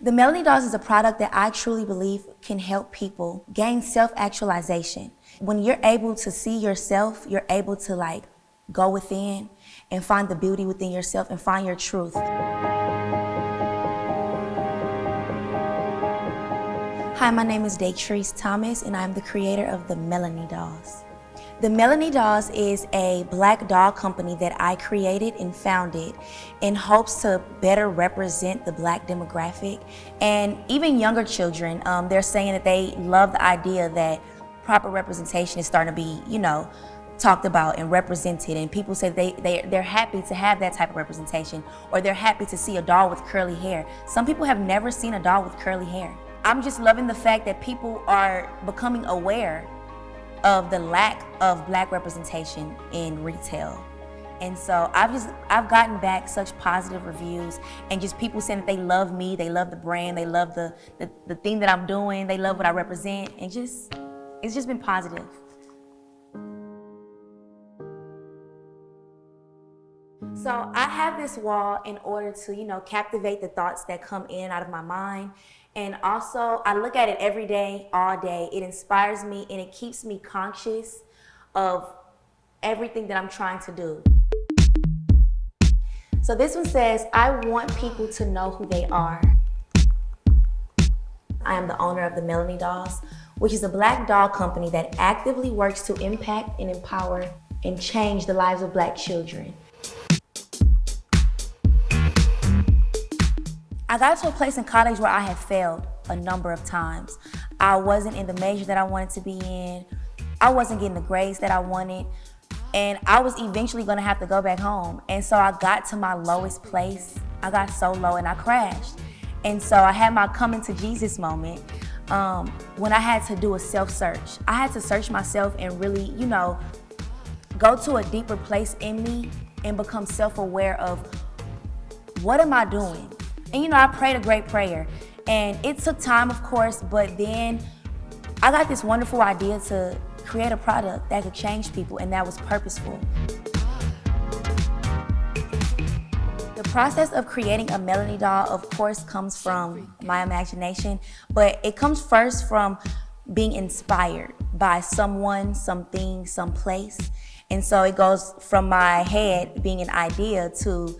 The Melanie Dolls is a product that I truly believe can help people gain self-actualization. When you're able to see yourself, you're able to like go within and find the beauty within yourself and find your truth. Hi, my name is Datrice Thomas and I'm the creator of the Melanie Dolls. The Melanie Dolls is a black doll company that I created and founded in hopes to better represent the black demographic and even younger children. They're saying that they love the idea that proper representation is starting to be, talked about and represented, and people say they're happy to have that type of representation, or they're happy to see a doll with curly hair. Some people have never seen a doll with curly hair. I'm just loving the fact that people are becoming aware of the lack of black representation in retail. And so I've gotten back such positive reviews and just people saying that they love me, they love the brand, they love the thing that I'm doing, they love what I represent, and it's just been positive. So I have this wall in order to, captivate the thoughts that come in and out of my mind. And also, I look at it every day, all day. It inspires me and it keeps me conscious of everything that I'm trying to do. So this one says, I want people to know who they are. I am the owner of the Melanie Dolls, which is a black doll company that actively works to impact and empower and change the lives of black children. I got to a place in college where I had failed a number of times. I wasn't in the major that I wanted to be in. I wasn't getting the grades that I wanted. And I was eventually gonna have to go back home. And so I got to my lowest place. I got so low and I crashed. And so I had my coming to Jesus moment when I had to do a self-search. I had to search myself and really, go to a deeper place in me and become self-aware of what am I doing? And I prayed a great prayer. And it took time, of course, but then I got this wonderful idea to create a product that could change people, and that was purposeful. The process of creating a Melanie doll, of course, comes from my imagination, but it comes first from being inspired by someone, something, someplace. And so it goes from my head being an idea to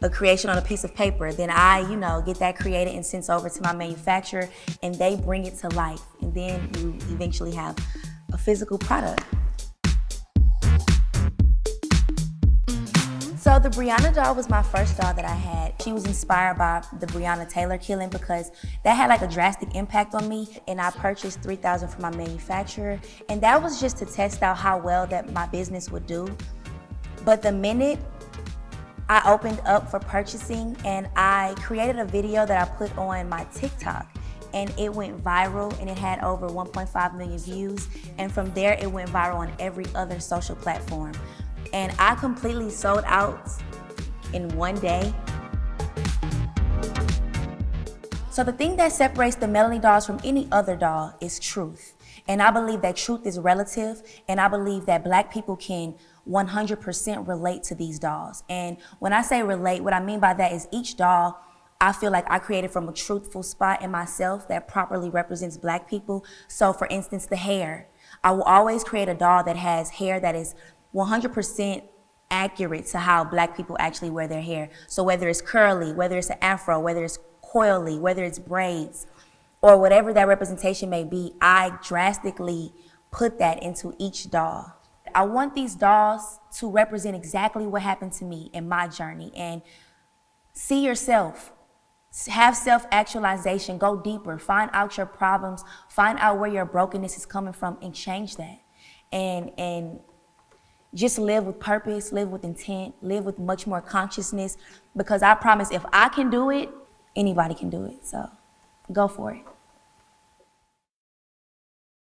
a creation on a piece of paper. Then I, get that created and sent over to my manufacturer, and they bring it to life. And then you eventually have a physical product. So the Breonna doll was my first doll that I had. She was inspired by the Breonna Taylor killing because that had like a drastic impact on me, and I purchased 3,000 from my manufacturer, and that was just to test out how well that my business would do. But the minute I opened up for purchasing, and I created a video that I put on my TikTok, and it went viral, and it had over 1.5 million views. And from there, it went viral on every other social platform. And I completely sold out in one day. So the thing that separates the Melanie Dolls from any other doll is truth. And I believe that truth is relative, and I believe that black people can 100% relate to these dolls. And when I say relate, what I mean by that is each doll I feel like I created from a truthful spot in myself that properly represents black people. So for instance, the hair. I will always create a doll that has hair that is 100% accurate to how black people actually wear their hair. So whether it's curly, whether it's an afro, whether it's coily, whether it's braids, or whatever that representation may be, I drastically put that into each doll. I want these dolls to represent exactly what happened to me in my journey, and see yourself, have self-actualization, go deeper, find out your problems, find out where your brokenness is coming from, and change that. And just live with purpose, live with intent, live with much more consciousness, because I promise if I can do it, anybody can do it. So go for it.